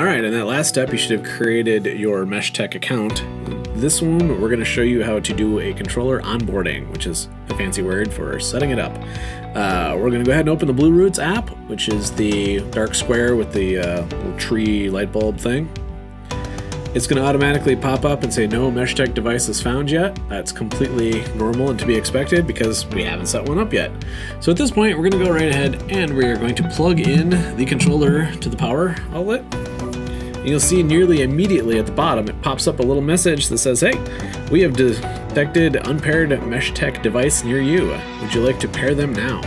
All right, in that last step, you should have created your MeshTech account. This one, we're going to show you how to do a controller onboarding, which is a fancy word for setting it up. We're going to go ahead and open the Blue Roots app, which is the dark square with the little tree light bulb thing. It's going to automatically pop up and say no MeshTech device is found yet. That's completely normal and to be expected because we haven't set one up yet. So at this point, we're going to go right ahead and we are going to plug in the controller to the power outlet. You'll see nearly immediately at the bottom, it pops up a little message that says, hey, we have detected unpaired MeshTech device near you. Would you like to pair them now?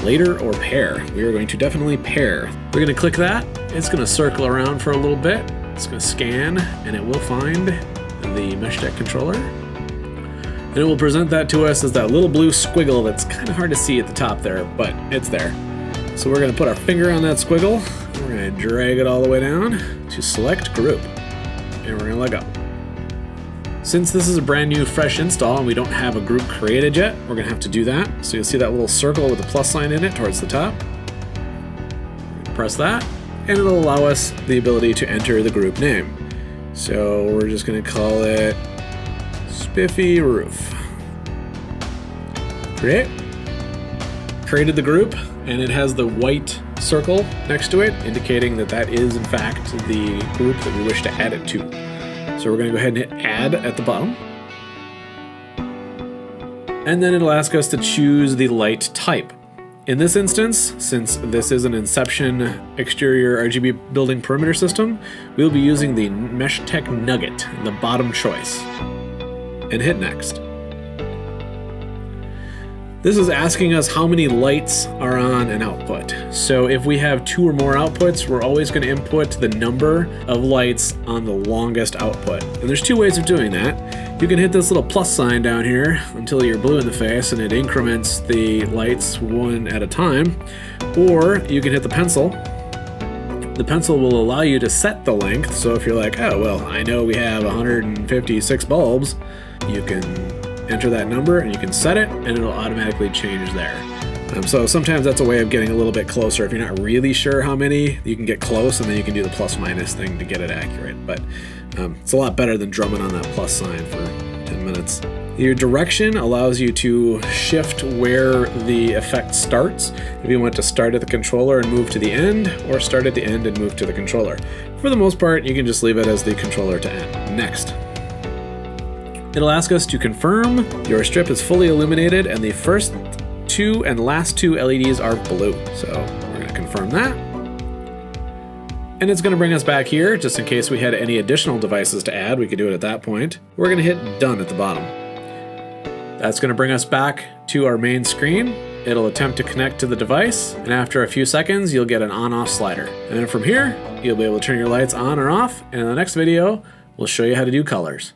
Later or pair? We are going to definitely pair. We're going to click that. It's going to circle around for a little bit. It's going to scan and it will find the MeshTech controller. And it will present that to us as that little blue squiggle that's kind of hard to see at the top there, but it's there. So we're going to put our finger on that squiggle. We're going to drag it all the way down to select group, and we're going to let go. Since this is a brand new fresh install and we don't have a group created yet, we're going to have to do that. So you'll see that little circle with a plus sign in it towards the top. Press that, and it'll allow us the ability to enter the group name. So we're just going to call it Spiffy Roof. Create. Created the group, and it has the white circle next to it, indicating that that is in fact the group that we wish to add it to. So we're going to go ahead and hit add at the bottom. And then it'll ask us to choose the light type. In this instance, since this is an Inception exterior RGB building perimeter system, we'll be using the MeshTech Nugget, the bottom choice. And hit next. This is asking us how many lights are on an output. So if we have 2 or more outputs, we're always going to input the number of lights on the longest output. And there's 2 ways of doing that. You can hit this little plus sign down here until you're blue in the face and it increments the lights one at a time. Or you can hit the pencil. The pencil will allow you to set the length. So if you're like, oh, well, I know we have 156 bulbs, you can enter that number and you can set it and it'll automatically change there. So sometimes that's a way of getting a little bit closer. If you're not really sure how many, you can get close and then you can do the plus minus thing to get it accurate. But it's a lot better than drumming on that plus sign for 10 minutes. Your direction allows you to shift where the effect starts. If you want to start at the controller and move to the end, or start at the end and move to the controller. For the most part, you can just leave it as the controller to end. Next. It'll ask us to confirm your strip is fully illuminated and the first 2 and last 2 LEDs are blue. So we're going to confirm that. And it's going to bring us back here just in case we had any additional devices to add. We could do it at that point. We're going to hit done at the bottom. That's going to bring us back to our main screen. It'll attempt to connect to the device, and after a few seconds, you'll get an on-off slider. And then from here, you'll be able to turn your lights on or off, and in the next video, we'll show you how to do colors.